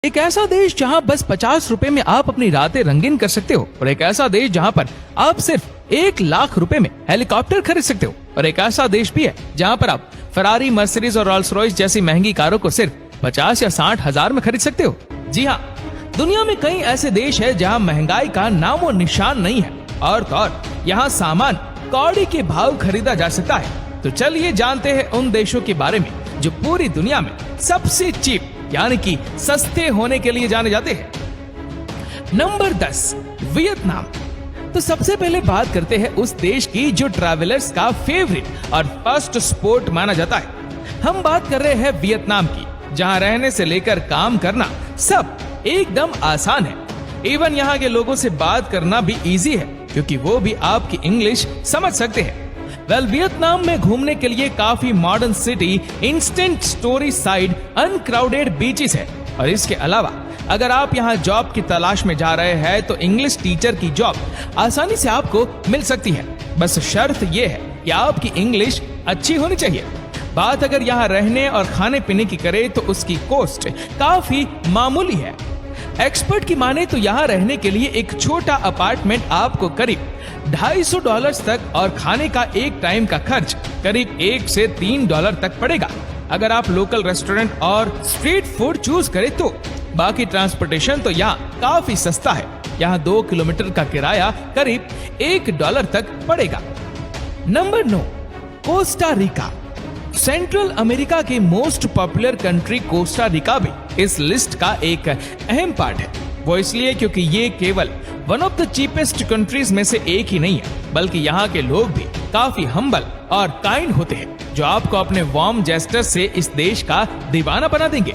एक ऐसा देश जहां बस 50 रुपए में आप अपनी रातें रंगीन कर सकते हो, और एक ऐसा देश जहां पर आप सिर्फ 1 लाख रुपए में हेलीकॉप्टर खरीद सकते हो, और एक ऐसा देश भी है जहां पर आप फरारी, मर्सिडीज और रोल्स रॉयस जैसी महंगी कारों को सिर्फ 50 या 60 हजार में खरीद सकते हो। जी हाँ, दुनिया में कई ऐसे देश है जहाँ महंगाई का नामो निशान नहीं है, और तो और यहाँ सामान कौड़ी के भाव खरीदा जा सकता है। तो चलिए जानते हैं उन देशों के बारे में जो पूरी दुनिया में सबसे चीप यानी कि सस्ते होने के लिए जाने जाते हैं। Number 10, Vietnam. तो सबसे पहले बात करते हैं उस देश की जो ट्रैवलर्स का फेवरेट और फर्स्ट स्पोर्ट माना जाता है। हम बात कर रहे हैं वियतनाम की, जहां रहने से लेकर काम करना सब एकदम आसान है। इवन यहाँ के लोगों से बात करना भी इजी है, क्योंकि वो भी आपकी इंग्लिश समझ सकते हैं। वियतनाम में घूमने के लिए काफी modern city, instant story side, uncrowded beaches है। और इसके अलावा अगर आप यहाँ जॉब की तलाश में जा रहे हैं तो इंग्लिश टीचर की जॉब आसानी से आपको मिल सकती है। बस शर्त ये है कि आपकी इंग्लिश अच्छी होनी चाहिए। बात अगर यहाँ रहने और खाने पीने की करें तो उसकी कॉस्ट काफी मामूली है। एक्सपर्ट की माने तो यहाँ रहने के लिए एक छोटा अपार्टमेंट आपको करीब $250 तक और खाने का एक टाइम का खर्च करीब $1 से $3 तक पड़ेगा, अगर आप लोकल रेस्टोरेंट और स्ट्रीट फूड चूज करें तो। बाकी ट्रांसपोर्टेशन तो यहाँ काफी सस्ता है। यहाँ 2 किलोमीटर का किराया करीब $1 तक पड़ेगा। Number 9, Costa Rica. Central America की most popular country Costa Rica भी इस लिस्ट का एक अहम पार्ट है। वो इसलिए क्योंकि ये केवल one of the cheapest countries में से एक ही नहीं है, बल्कि यहाँ के लोग भी काफी हम्बल और काइंड होते हैं, जो आपको अपने वार्म जेस्चर से इस देश का दीवाना बना देंगे।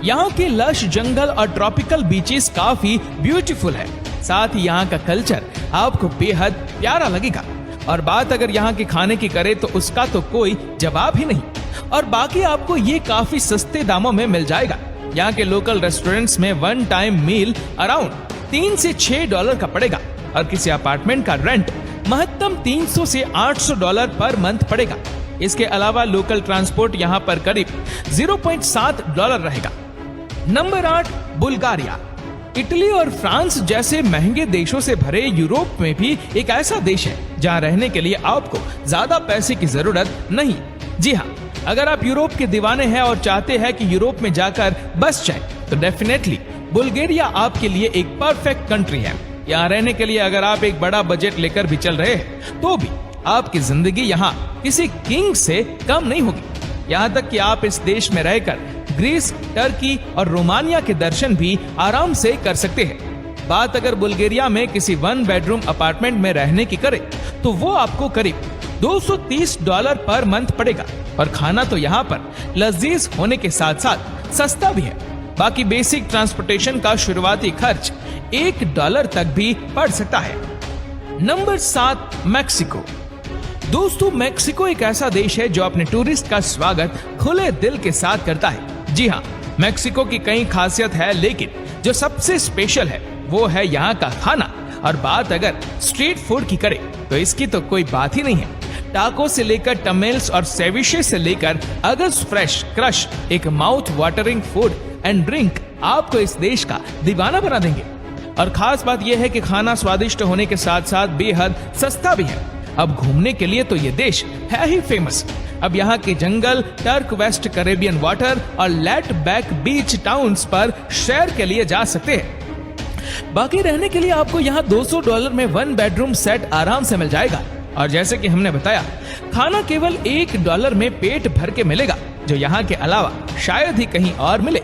यहाँ के लश जंगल और ट्रॉपिकल बीचेस काफी ब्यूटीफुल है। साथ ही यहाँ का कल्चर आपको बेहद प्यारा लगेगा। और बात अगर यहाँ के खाने की करे तो उसका तो कोई जवाब ही नहीं। और बाकी आपको ये काफी सस्ते दामों में मिल जाएगा। यहाँ के लोकल रेस्टोरेंट्स में वन टाइम मील अराउंड $3 से $6 का पड़ेगा, और किसी अपार्टमेंट का रेंट महत्तम $300 से $800 पर मंथ पड़ेगा। इसके अलावा लोकल ट्रांसपोर्ट यहाँ पर करीब $0.7 रहेगा। Number 8, Bulgaria. इटली और फ्रांस जैसे महंगे देशों से भरे यूरोप में भी एक ऐसा देश है जहां रहने के लिए आपको ज्यादा पैसे की जरूरत नहीं। जी हाँ, अगर आप यूरोप के दीवाने हैं और चाहते हैं कि यूरोप में जाकर बस जाए तो डेफिनेटली बुल्गारिया आपके लिए एक परफेक्ट कंट्री है। यहाँ रहने के लिए अगर आप एक बड़ा बजट लेकर भी चल रहे हैं तो भी आपकी जिंदगी यहाँ किसी किंग से कम नहीं होगी। यहाँ तक कि आप इस देश में रहकर ग्रीस, टर्की और रोमानिया के दर्शन भी आराम से कर सकते हैं। बात अगर बुल्गारिया में किसी 1 बेडरूम अपार्टमेंट में रहने की करे तो वो आपको करीब $230 पर मंथ पड़ेगा, और खाना तो यहाँ पर लजीज होने के साथ साथ सस्ता भी है। बाकी बेसिक ट्रांसपोर्टेशन का शुरुआती खर्च $1 तक भी पड़ सकता है। Number 7, Mexico. दोस्तों, मैक्सिको एक ऐसा देश है जो अपने टूरिस्ट का स्वागत खुले दिल के साथ करता है। जी हाँ, मैक्सिको की कई खासियत है, लेकिन जो सबसे स्पेशल है वो है यहाँ का खाना। और बात अगर स्ट्रीट फूड की करें तो इसकी तो कोई बात ही नहीं है। टाको से लेकर टमेल्स और सेविशे से लेकर अगस फ्रेश क्रश, एक mouth watering food and drink आपको इस देश का दीवाना बना देंगे। और खास बात यह है कि खाना स्वादिष्ट होने के साथ साथ बेहद सस्ता भी है। अब घूमने के लिए तो ये देश है ही फेमस। अब यहाँ के जंगल, टर्क वेस्ट कैरेबियन वाटर और लैट बैक बीच टाउन्स पर शेयर के लिए जा सकते हैं। बाकी रहने के लिए आपको यहाँ $200 में 1 बेडरूम सेट आराम से मिल जाएगा। और जैसे कि हमने बताया, खाना केवल $1 में पेट भर के मिलेगा, जो यहाँ के अलावा शायद ही कहीं और मिले।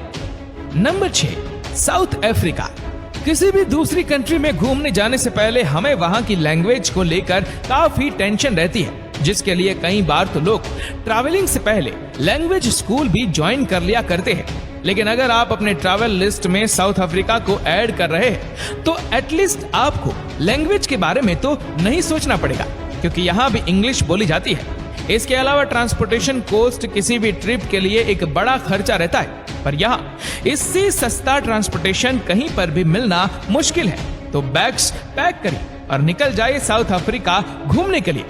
Number 6, south Africa. किसी भी दूसरी कंट्री में घूमने जाने से पहले हमें वहाँ की लैंग्वेज को लेकर काफी टेंशन रहती है, जिसके लिए कई बार तो लोग ट्रैवलिंग से पहले लैंग्वेज स्कूल भी ज्वाइन कर लिया करते हैं। लेकिन अगर आप अपने ट्रैवल लिस्ट में साउथ अफ्रीका को ऐड कर रहे हैं तो एटलीस्ट आपको लैंग्वेज के बारे में तो नहीं सोचना पड़ेगा, क्योंकि यहाँ भी इंग्लिश बोली जाती है। इसके अलावा ट्रांसपोर्टेशन कॉस्ट किसी भी ट्रिप के लिए एक बड़ा खर्चा रहता है, पर यहाँ इससे सस्ता ट्रांसपोर्टेशन कहीं पर भी मिलना मुश्किल है। तो बैग्स पैक करिए और निकल जाइए साउथ अफ्रीका घूमने के लिए।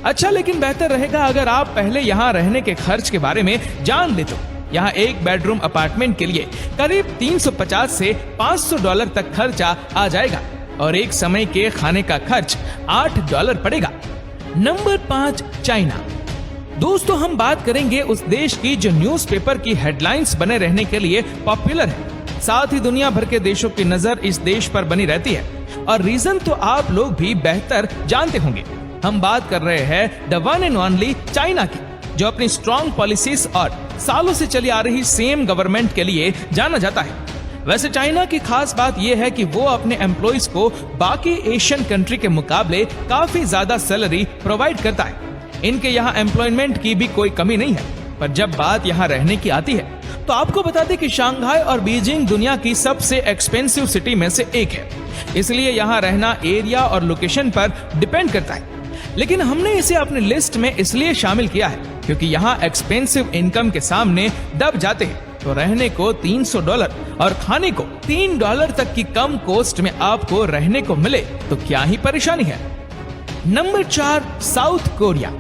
अच्छा, लेकिन बेहतर रहेगा अगर आप पहले यहाँ रहने के खर्च के बारे में जान ले तो, यहाँ एक बेडरूम अपार्टमेंट के लिए करीब 350 से $500 तक खर्चा आ जाएगा और एक समय के खाने का खर्च $8 पड़ेगा। Number 5, China. दोस्तों, हम बात करेंगे उस देश की जो न्यूज़पेपर की हेडलाइंस बने रहने के लिए पॉपुलर है। साथ ही दुनिया भर के देशों की नजर इस देश पर बनी रहती है और रीजन तो आप लोग भी बेहतर जानते होंगे। हम बात कर रहे हैं the one and only China की, जो अपनी स्ट्रॉन्ग पॉलिसीज और सालों से चली आ रही सेम गवर्नमेंट के लिए जाना जाता है। वैसे चाइना की खास बात यह है कि वो अपने एम्प्लॉइज को बाकी एशियन कंट्री के मुकाबले काफी ज्यादा सैलरी प्रोवाइड करता है। इनके यहाँ एम्प्लॉयमेंट की भी कोई कमी नहीं है। पर जब बात यहाँ रहने की आती है तो आपको बता दें कि शंघाई और बीजिंग दुनिया की सबसे एक्सपेंसिव सिटी में से एक है। इसलिए यहाँ रहना एरिया और लोकेशन पर डिपेंड करता है। लेकिन हमने इसे अपनी लिस्ट में इसलिए शामिल किया है क्योंकि यहाँ एक्सपेंसिव इनकम के सामने दब जाते हैं। तो रहने को $300 और खाने को $3 तक की कम कॉस्ट में आपको रहने को मिले तो क्या ही परेशानी है। Number 4, south Korea.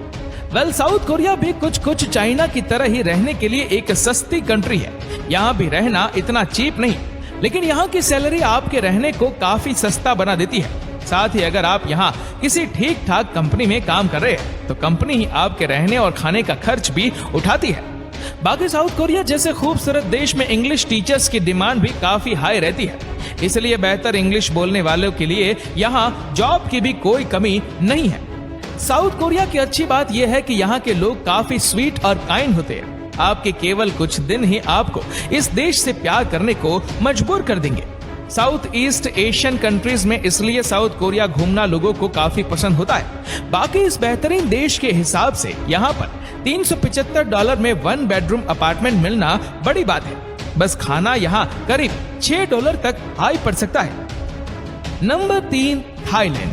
South Korea भी कुछ चाइना की तरह ही रहने के लिए एक सस्ती कंट्री है। यहाँ भी रहना इतना चीप नहीं, लेकिन यहाँ की सैलरी आपके रहने को काफी सस्ता बना देती है। साथ ही अगर आप यहाँ किसी ठीक ठाक कंपनी में काम कर रहे हैं तो कंपनी ही आपके रहने और खाने का खर्च भी उठाती है। बाकी साउथ कोरिया जैसे खूबसूरत देश में इंग्लिश टीचर्स की डिमांड भी काफी हाई रहती है, इसलिए बेहतर इंग्लिश बोलने वालों के लिए यहाँ जॉब की भी कोई कमी नहीं है। साउथ कोरिया की अच्छी बात यह है कि यहाँ के लोग काफी स्वीट और काइंड होते हैं। आपके केवल कुछ दिन ही आपको इस देश से प्यार करने को मजबूर कर देंगे। साउथ ईस्ट एशियन कंट्रीज में इसलिए साउथ कोरिया घूमना लोगों को काफी पसंद होता है। बाकी इस बेहतरीन देश के हिसाब से यहाँ पर $375 में 1 बेडरूम अपार्टमेंट मिलना बड़ी बात है। बस खाना यहाँ करीब $6 तक हाई पड़ सकता है। Number 3, Thailand.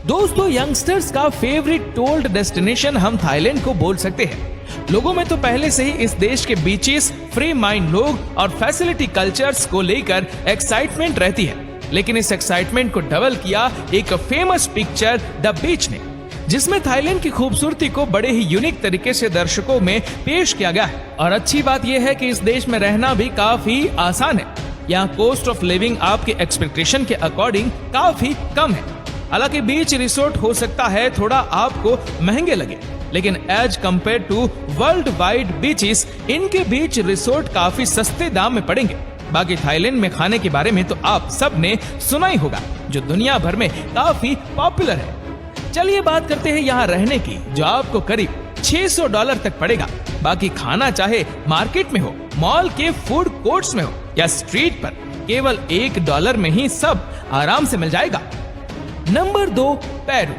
दोस्तों, यंगस्टर्स का फेवरेट टूरिस्ट डेस्टिनेशन हम थाईलैंड को बोल सकते हैं। लोगों में तो पहले से ही इस देश के बीचेस, फ्री माइंड लोग और फैसिलिटी कल्चर्स को लेकर एक्साइटमेंट रहती है। लेकिन इस एक्साइटमेंट को डबल किया एक फेमस पिक्चर द बीच ने, जिसमें थाईलैंड की खूबसूरती को बड़े ही यूनिक तरीके से दर्शकों में पेश किया गया है। और अच्छी बात यह है कि इस देश में रहना भी काफी आसान है। यहाँ कॉस्ट ऑफ लिविंग आपके एक्सपेक्टेशन के अकॉर्डिंग काफी कम है। हालांकि बीच रिसोर्ट हो सकता है थोड़ा आपको महंगे लगे, लेकिन as compare to world wide beaches, इनके बीच रिसोर्ट काफी सस्ते दाम में पड़ेंगे। बाकी थाईलैंड में खाने के बारे में तो आप सब ने सुना ही होगा, जो दुनिया भर में काफी पॉपुलर है। चलिए बात करते हैं यहाँ रहने की, जो आपको करीब $600 तक पड़ेगा। बाकी खाना चाहे मार्केट में हो, मॉल के फूड कोर्ट्स में हो या स्ट्रीट पर, केवल $1 में ही सब आराम से मिल जाएगा। Number 2, Peru.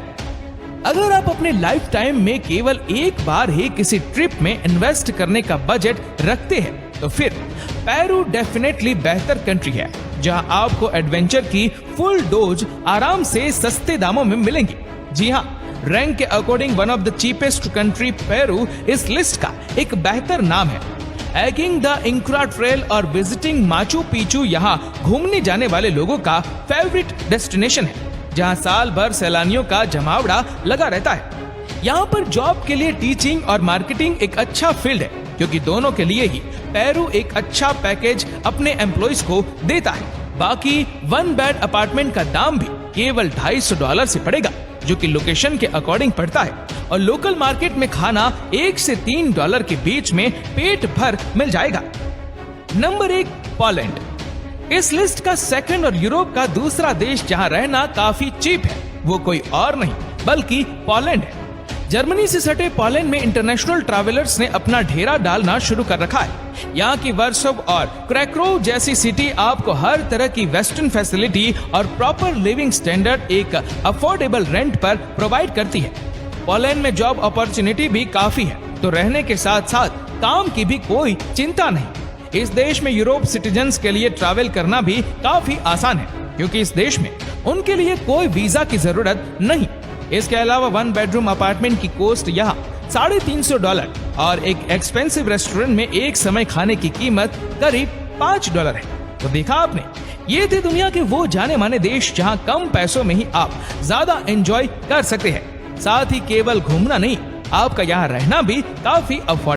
अगर आप अपने लाइफ टाइम में केवल एक बार ही किसी ट्रिप में इन्वेस्ट करने का बजट रखते हैं तो फिर पेरू डेफिनेटली बेहतर कंट्री है, जहां आपको एडवेंचर की फुल डोज आराम से सस्ते दामों में मिलेंगी। जी हाँ, रैंक के according one of the cheapest country Peru इस लिस्ट का एक बेहतर नाम है। हाइकिंग द इंक्रा ट्रेल और विजिटिंग माचू पिचू यहाँ घूमने जाने वाले लोगों का फेवरेट डेस्टिनेशन है, जहां साल भर सैलानियों का जमावड़ा लगा रहता है। यहाँ पर जॉब के लिए टीचिंग और मार्केटिंग एक अच्छा फील्ड है, क्योंकि दोनों के लिए ही पेरू एक अच्छा पैकेज अपने एम्प्लॉइज को देता है। बाकी 1 बेड अपार्टमेंट का दाम भी केवल $250 से पड़ेगा, जो कि लोकेशन के अकॉर्डिंग पड़ता है, और लोकल मार्केट में खाना $1 से $3 के बीच में पेट भर मिल जाएगा। Number 1, Poland. इस लिस्ट का सेकंड और यूरोप का दूसरा देश जहां रहना काफी चीप है, वो कोई और नहीं बल्कि पोलैंड है। जर्मनी से सटे पोलैंड में इंटरनेशनल ट्रैवलर्स ने अपना डेरा डालना शुरू कर रखा है। यहाँ की वर्सोव और क्रैकोव जैसी सिटी आपको हर तरह की वेस्टर्न फैसिलिटी और प्रॉपर लिविंग स्टैंडर्ड एक अफोर्डेबल रेंट पर प्रोवाइड करती है। पोलैंड में जॉब अपॉर्चुनिटी भी काफी है, तो रहने के साथ साथ काम की भी कोई चिंता नहीं। इस देश में यूरोप सिटीजन्स के लिए ट्रैवल करना भी काफी आसान है, क्योंकि इस देश में उनके लिए कोई वीजा की जरूरत नहीं। इसके अलावा 1 बेडरूम अपार्टमेंट की कॉस्ट यहाँ $350 और एक एक्सपेंसिव रेस्टोरेंट में एक समय खाने की कीमत करीब $5 है। तो देखा आपने, ये थे दुनिया के वो जाने माने देश जहाँ कम पैसों में ही आप ज्यादा एंजॉय कर सकते हैं। साथ ही केवल घूमना नहीं, आपका यहाँ रहना भी काफी अफोर्डेबल